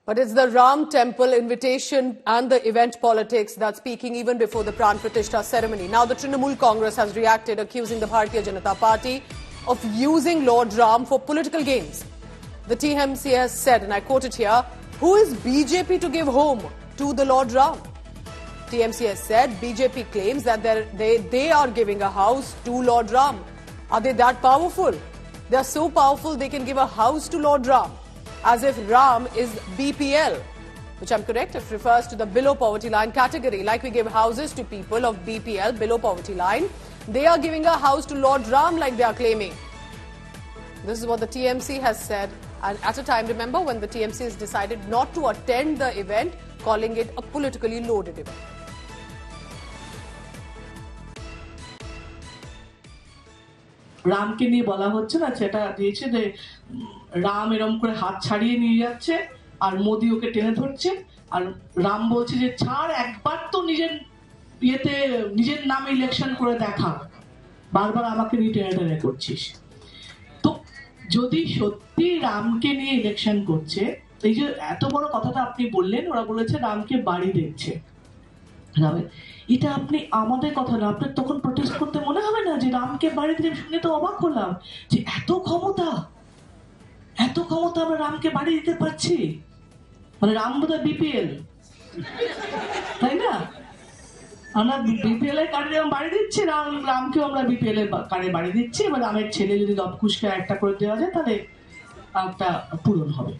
But it's the Ram Temple invitation and the event politics that's peaking even before the Pran Pratishtha ceremony. Now the Trinamool Congress has reacted, accusing the Bharatiya Janata Party of using Lord Ram for political gains. The TMC has said, and I quote it here, "Who is BJP to give home to the Lord Ram?" TMC has said BJP claims that they are giving a house to Lord Ram. Are they that powerful? They are so powerful they can give a house to Lord Ram, as if Ram is BPL, which I'm correct, it refers to the below poverty line category. Like we give houses to people of BPL, below poverty line, they are giving a house to Lord Ram like they are claiming. This is what the TMC has said, and at a time, remember, when the TMC has decided not to attend the event, calling it a politically loaded event. রামকে নিয়ে বলা হচ্ছে না, সেটা দিয়েছে যে রাম এরকম করে হাত ছাড়িয়ে নিয়ে যাচ্ছে আর মোদি ওকে টেনে ধরছে, আর রাম বলছে যে ছাড়, একবার তো নিজের নামে ইলেকশন করে দেখা, বারবার আমাকে নিয়ে টেনে টেনে করছিস। তো যদি সত্যি রামকে নিয়ে ইলেকশন করছে, এই যে এত বড় কথাটা আপনি বললেন, ওরা বলেছে রামকে বাড়ি দিচ্ছে, এটা আপনি আমাদের কথা না, আপনার তখন প্রোটেস্ট করতে মনে হবে না যে রামকে বাড়ি দিলে? শুনে তো অবাক হলাম যে এত ক্ষমতা আমরা রামকে বাড়ি দিতে পারছি। মানে রাম বোধহয় বিপিএল, তাই না? আমরা বিপিএল এর কার্ডে বাড়ি দিচ্ছি, রামকেও আমরা বিপিএল এর কার্ডে বাড়ি দিচ্ছি। এবার রামের ছেলে যদি দপকুশকে একটা করে দেওয়া যায়, তাহলে একটা পূরণ হবে।